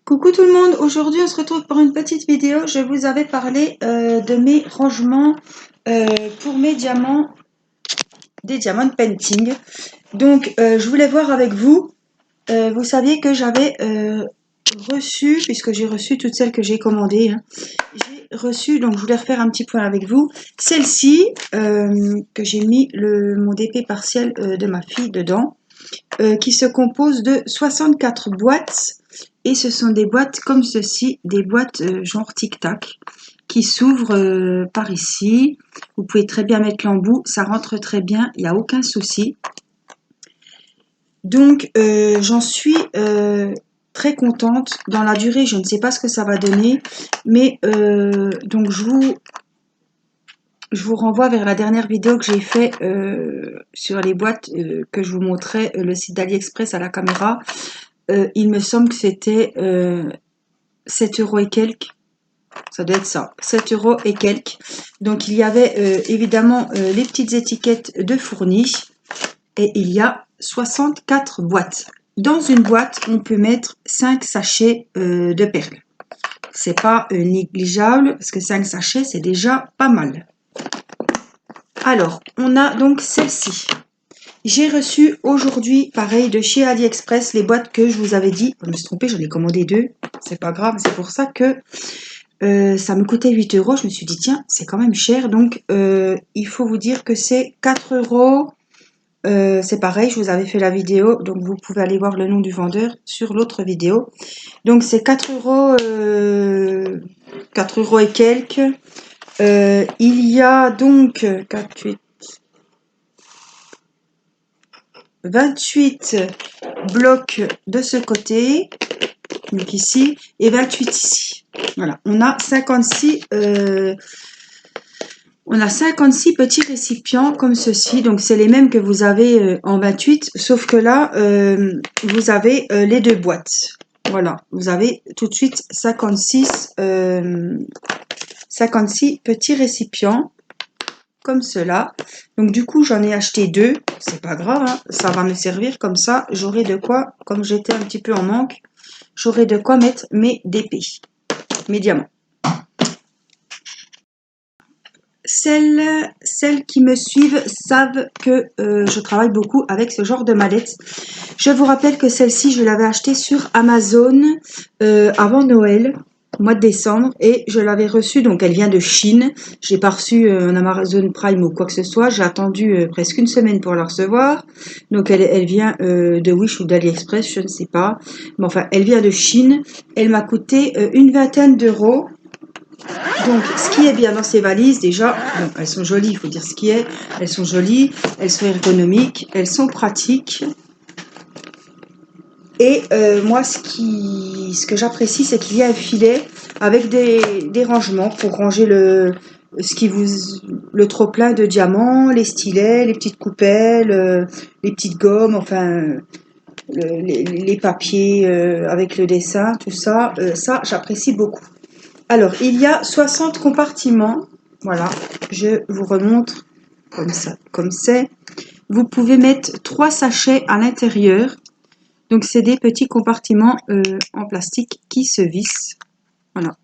Coucou tout le monde, aujourd'hui on se retrouve pour une petite vidéo. Je vous avais parlé de mes rangements pour mes diamants, des diamants painting. Donc je voulais voir avec vous, vous saviez que j'avais reçu, puisque j'ai reçu toutes celles que j'ai commandées, hein, j'ai reçu, donc je voulais refaire un petit point avec vous, celle-ci que j'ai mis mon DP partiel de ma fille dedans, qui se compose de 64 boîtes. Et ce sont des boîtes comme ceci, des boîtes genre tic-tac, qui s'ouvrent par ici. Vous pouvez très bien mettre l'embout, ça rentre très bien, il n'y a aucun souci. Donc j'en suis très contente. Dans la durée, je ne sais pas ce que ça va donner, mais donc je vous renvoie vers la dernière vidéo que j'ai fait sur les boîtes que je vous montrais, le site d'AliExpress à la caméra. Il me semble que c'était 7 € et quelques. Ça doit être ça, 7 € et quelques. Donc il y avait évidemment les petites étiquettes de fournis. Et il y a 64 boîtes. Dans une boîte, on peut mettre 5 sachets de perles. C'est pas négligeable, parce que 5 sachets, c'est déjà pas mal. Alors, on a donc celle-ci. J'ai reçu aujourd'hui, pareil, de chez AliExpress, les boîtes que je vous avais dit. Je me suis trompée, j'en ai commandé 2. C'est pas grave, c'est pour ça que ça me coûtait 8 €. Je me suis dit, tiens, c'est quand même cher. Donc, il faut vous dire que c'est 4 €. C'est pareil, je vous avais fait la vidéo. Donc, vous pouvez aller voir le nom du vendeur sur l'autre vidéo. Donc, c'est 4 €, 4 € et quelques. Il y a donc 4, 8, 28 blocs de ce côté, donc ici, et 28 ici. Voilà, on a 56 petits récipients comme ceci. Donc c'est les mêmes que vous avez en 28, sauf que là vous avez les deux boîtes. Voilà, vous avez tout de suite 56 petits récipients comme cela. Donc du coup j'en ai acheté 2, c'est pas grave, hein, ça va me servir comme ça. J'aurai de quoi, comme j'étais un petit peu en manque, j'aurai de quoi mettre mes DP, mes diamants. Celles qui me suivent savent que je travaille beaucoup avec ce genre de mallette. Je vous rappelle que celle-ci, je l'avais achetée sur Amazon avant Noël, au mois de décembre, et je l'avais reçue, donc elle vient de Chine. Je n'ai pas reçu un Amazon Prime ou quoi que ce soit, j'ai attendu presque une semaine pour la recevoir. Donc elle vient de Wish ou d'AliExpress, je ne sais pas. Mais enfin, elle vient de Chine. Elle m'a coûté une vingtaine d'euros. Donc, ce qui est bien dans ces valises, déjà, bon, elles sont jolies, il faut dire ce qui est. Elles sont jolies, elles sont ergonomiques, elles sont pratiques. Et moi, ce que j'apprécie, c'est qu'il y a un filet avec des rangements pour ranger le trop-plein de diamants, les stylets, les petites coupelles, les petites gommes, enfin, les papiers avec le dessin, tout ça. Ça, j'apprécie beaucoup. Alors, il y a 60 compartiments. Voilà, je vous remontre comme ça, comme c'est. Vous pouvez mettre 3 sachets à l'intérieur. Donc, c'est des petits compartiments en plastique qui se vissent. Voilà,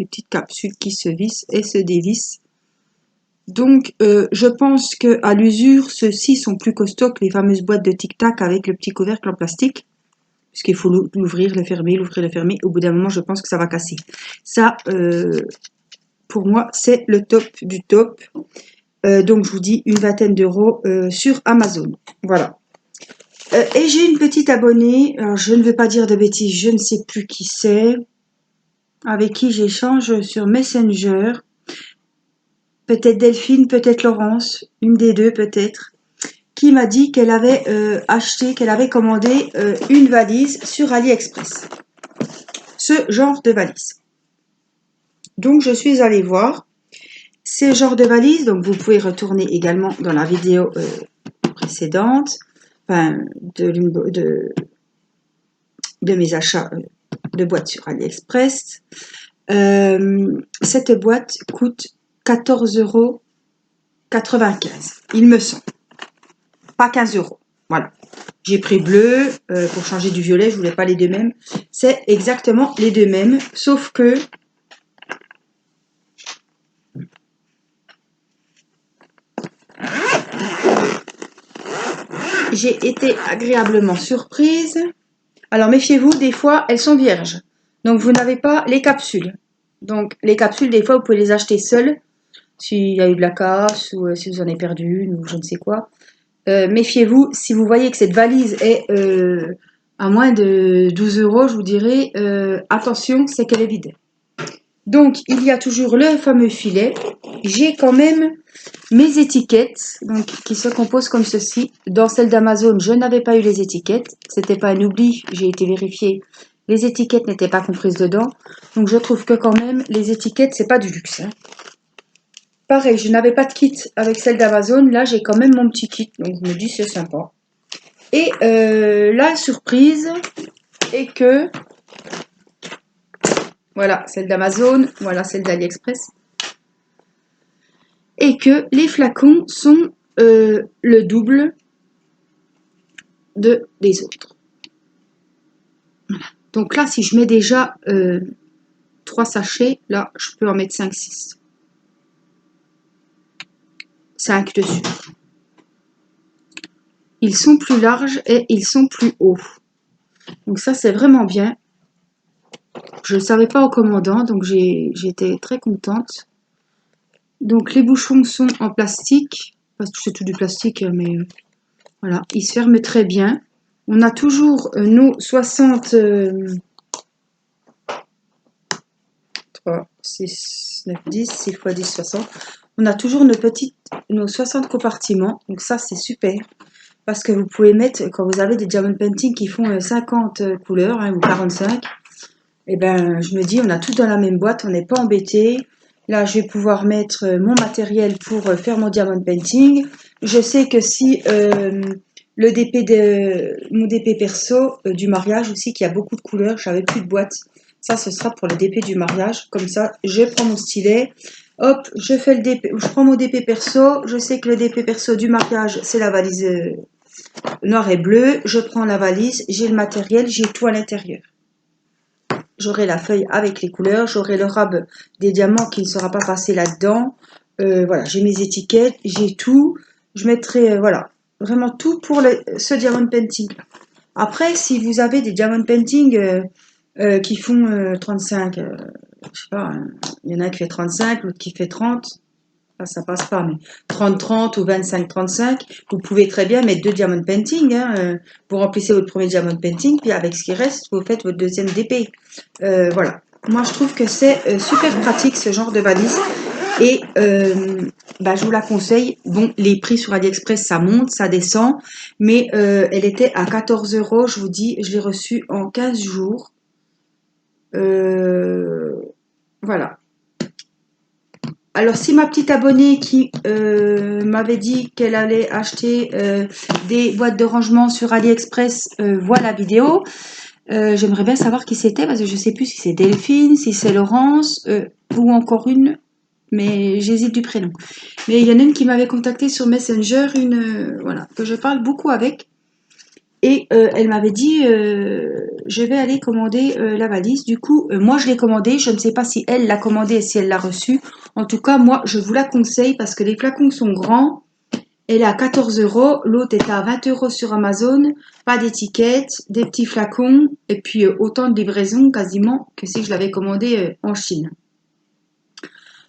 des petites capsules qui se vissent et se dévissent. Donc, je pense qu'à l'usure, ceux-ci sont plus costauds que les fameuses boîtes de tic-tac avec le petit couvercle en plastique. Puisqu'il faut l'ouvrir, le fermer, l'ouvrir, le fermer. Au bout d'un moment, je pense que ça va casser. Ça, pour moi, c'est le top du top. Donc, je vous dis une vingtaine d'euros sur Amazon. Voilà. Et j'ai une petite abonnée. Alors, je ne veux pas dire de bêtises, je ne sais plus qui c'est. Avec qui j'échange sur Messenger. Peut-être Delphine, peut-être Laurence. Une des deux, peut-être. Qui m'a dit qu'elle avait qu'elle avait commandé une valise sur AliExpress. Ce genre de valise. Donc, je suis allée voir ces genres de valises. Donc, vous pouvez retourner également dans la vidéo précédente, enfin, de mes achats de boîtes sur AliExpress. Cette boîte coûte 14,95 €, il me semble. Pas 15 €. Voilà. J'ai pris bleu pour changer du violet, je voulais pas les deux mêmes. C'est exactement les deux mêmes, sauf que j'ai été agréablement surprise. Alors méfiez-vous, des fois elles sont vierges. Donc vous n'avez pas les capsules. Donc les capsules, des fois vous pouvez les acheter seules. S'il y a eu de la casse ou si vous en avez perdu une ou je ne sais quoi. Méfiez-vous, si vous voyez que cette valise est à moins de 12 euros, je vous dirais, attention, c'est qu'elle est vide. Donc, il y a toujours le fameux filet. J'ai quand même mes étiquettes, donc, qui se composent comme ceci. Dans celle d'Amazon, je n'avais pas eu les étiquettes. C'était pas un oubli, j'ai été vérifiée. Les étiquettes n'étaient pas comprises dedans. Donc, je trouve que quand même, les étiquettes, c'est pas du luxe. Hein. Pareil, je n'avais pas de kit avec celle d'Amazon. Là, j'ai quand même mon petit kit. Donc, je me dis, c'est sympa. Et la surprise est que, voilà, celle d'Amazon, voilà, celle d'AliExpress, et que les flacons sont le double des autres. Voilà. Donc là, si je mets déjà 3 sachets, là, je peux en mettre 5, 6. 5 dessus. Ils sont plus larges et ils sont plus hauts. Donc ça, c'est vraiment bien. Je ne savais pas en commandant, donc j'étais très contente. Donc les bouchons sont en plastique, parce que c'est tout du plastique, mais voilà, ils se ferment très bien. On a toujours nos 60, 3, 6, 9, 10, 6 x 10, 60. On a toujours nos 60 compartiments, donc ça c'est super. Parce que vous pouvez mettre, quand vous avez des diamond painting qui font 50 couleurs, hein, ou 45, et ben je me dis, on a tout dans la même boîte, on n'est pas embêté. Là, je vais pouvoir mettre mon matériel pour faire mon diamond painting. Je sais que si le DP mon DP perso du mariage aussi, qui a beaucoup de couleurs, j'avais plus de boîte. Ça, ce sera pour le DP du mariage. Comme ça, je prends mon stylet. Hop, je fais le DP, je prends mon DP perso. Je sais que le DP perso du mariage, c'est la valise noir et bleu. Je prends la valise, j'ai le matériel, j'ai tout à l'intérieur. J'aurai la feuille avec les couleurs, j'aurai le rab des diamants qui ne sera pas passé là-dedans. Voilà, j'ai mes étiquettes, j'ai tout. Je mettrai, voilà, vraiment tout pour ce diamond painting. Après, si vous avez des diamond painting qui font 35, je sais pas, hein, il y en a un qui fait 35, l'autre qui fait 30. Ça passe pas, mais 30-30 ou 25-35, vous pouvez très bien mettre 2 diamond painting. Hein, vous remplissez votre premier diamond painting, puis avec ce qui reste, vous faites votre deuxième DP. Voilà. Moi, je trouve que c'est super pratique ce genre de valise. Et je vous la conseille. Bon, les prix sur AliExpress, ça monte, ça descend. Mais elle était à 14 euros. Je vous dis, je l'ai reçue en 15 jours. Voilà. Alors, si ma petite abonnée qui m'avait dit qu'elle allait acheter des boîtes de rangement sur AliExpress voit la vidéo, j'aimerais bien savoir qui c'était parce que je ne sais plus si c'est Delphine, si c'est Laurence ou encore une, mais j'hésite du prénom. Mais il y en a une qui m'avait contacté sur Messenger, voilà, que je parle beaucoup avec. Et elle m'avait dit, je vais aller commander la valise. Du coup, moi, je l'ai commandée. Je ne sais pas si elle l'a commandée et si elle l'a reçue. En tout cas, moi, je vous la conseille parce que les flacons sont grands. Elle est à 14 euros. L'autre est à 20 euros sur Amazon. Pas d'étiquette, des petits flacons. Et puis, autant de livraison quasiment que si je l'avais commandée en Chine.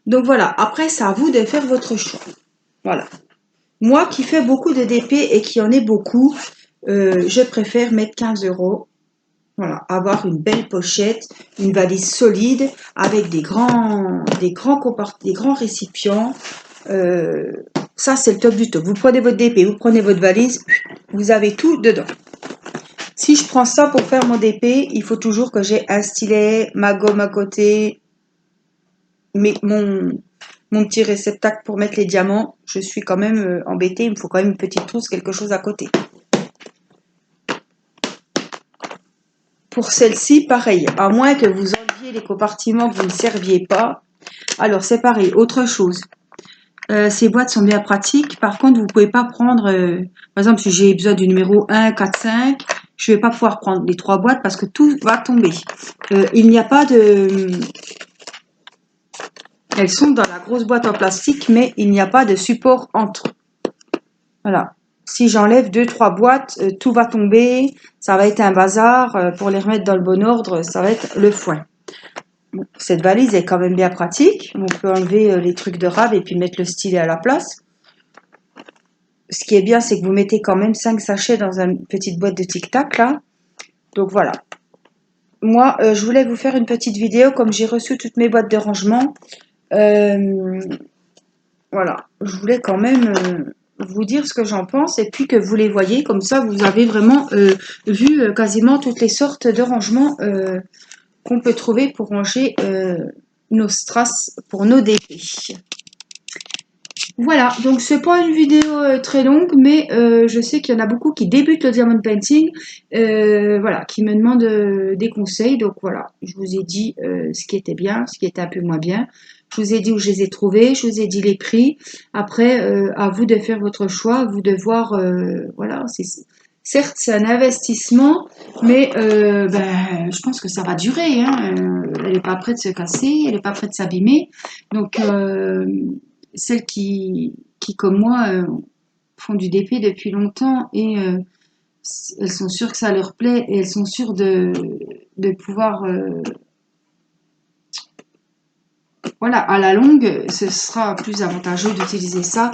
Donc voilà. Après, c'est à vous de faire votre choix. Voilà. Moi qui fais beaucoup de DP et qui en ai beaucoup, je préfère mettre 15 euros. Voilà, avoir une belle pochette, une valise solide avec des grands récipients. Ça, c'est le top du top. Vous prenez votre DP, vous prenez votre valise, vous avez tout dedans. Si je prends ça pour faire mon DP, il faut toujours que j'ai un stylet, ma gomme à côté, mon petit réceptacle pour mettre les diamants. Je suis quand même embêtée, il me faut quand même une petite trousse, quelque chose à côté. Pour celle-ci, pareil, à moins que vous enleviez les compartiments que vous ne serviez pas. Alors, c'est pareil, autre chose. Ces boîtes sont bien pratiques. Par contre, vous pouvez pas prendre, par exemple, si j'ai besoin du numéro 1, 4, 5, je vais pas pouvoir prendre les 3 boîtes parce que tout va tomber. Il n'y a pas de... Elles sont dans la grosse boîte en plastique, mais il n'y a pas de support entre. Voilà. Si j'enlève 2, 3 boîtes, tout va tomber. Ça va être un bazar. Pour les remettre dans le bon ordre, ça va être le foin. Bon, cette valise est quand même bien pratique. On peut enlever les trucs de rab et puis mettre le stylet à la place. Ce qui est bien, c'est que vous mettez quand même 5 sachets dans une petite boîte de tic-tac, là. Donc voilà. Moi, je voulais vous faire une petite vidéo comme j'ai reçu toutes mes boîtes de rangement. Voilà. Je voulais quand même vous dire ce que j'en pense et puis que vous les voyez. Comme ça, vous avez vraiment vu quasiment toutes les sortes de rangements qu'on peut trouver pour ranger nos strass pour nos DP. Voilà, donc c'est pas une vidéo très longue, mais je sais qu'il y en a beaucoup qui débutent le diamond painting, voilà, qui me demandent des conseils. Donc voilà, je vous ai dit ce qui était bien, ce qui était un peu moins bien. Je vous ai dit où je les ai trouvés, je vous ai dit les prix. Après, à vous de faire votre choix, à vous de voir, voilà, certes c'est un investissement, mais je pense que ça va durer. Hein. Elle n'est pas prête de se casser, elle n'est pas prête de s'abîmer. Donc celles qui comme moi, font du DP depuis longtemps et elles sont sûres que ça leur plaît et elles sont sûres de pouvoir, voilà, à la longue, ce sera plus avantageux d'utiliser ça.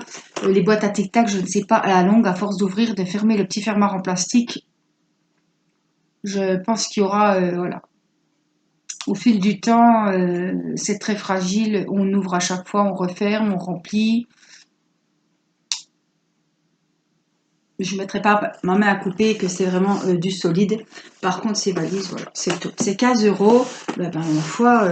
Les boîtes à tic-tac, je ne sais pas, à la longue, à force d'ouvrir, de fermer le petit fermoir en plastique, je pense qu'il y aura, voilà. Au fil du temps, c'est très fragile. On ouvre à chaque fois, on referme, on remplit. Je ne mettrai pas ma main à couper que c'est vraiment du solide. Par contre, ces valises, voilà, c'est tout. C'est 15 euros. Ben, ma foi,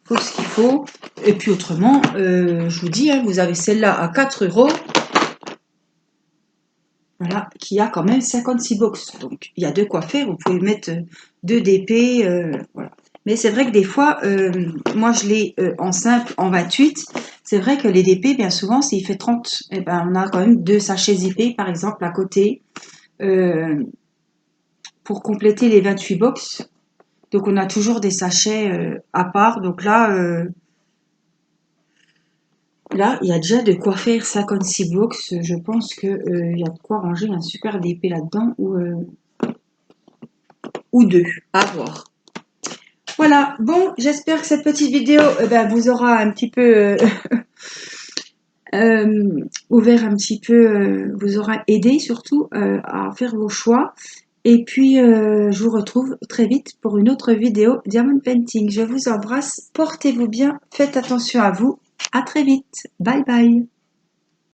faut ce qu'il faut. Et puis autrement, je vous dis, hein, vous avez celle-là à 4 euros. Voilà, qui a quand même 56 box. Donc, il y a de quoi faire. Vous pouvez mettre 2 DP. Voilà. Mais c'est vrai que des fois, moi, je l'ai en simple, en 28. C'est vrai que les DP, bien souvent, s'il fait 30, eh ben, on a quand même 2 sachets zippés, par exemple, à côté. Pour compléter les 28 box. Donc on a toujours des sachets à part. Donc là, il y a déjà de quoi faire 56 box. Je pense que il y a de quoi ranger un super DP là-dedans ou deux, à voir. Voilà, bon, j'espère que cette petite vidéo vous aura un petit peu ouvert un petit peu, vous aura aidé surtout à faire vos choix. Et puis, je vous retrouve très vite pour une autre vidéo Diamond Painting. Je vous embrasse, portez-vous bien, faites attention à vous. À très vite. Bye bye.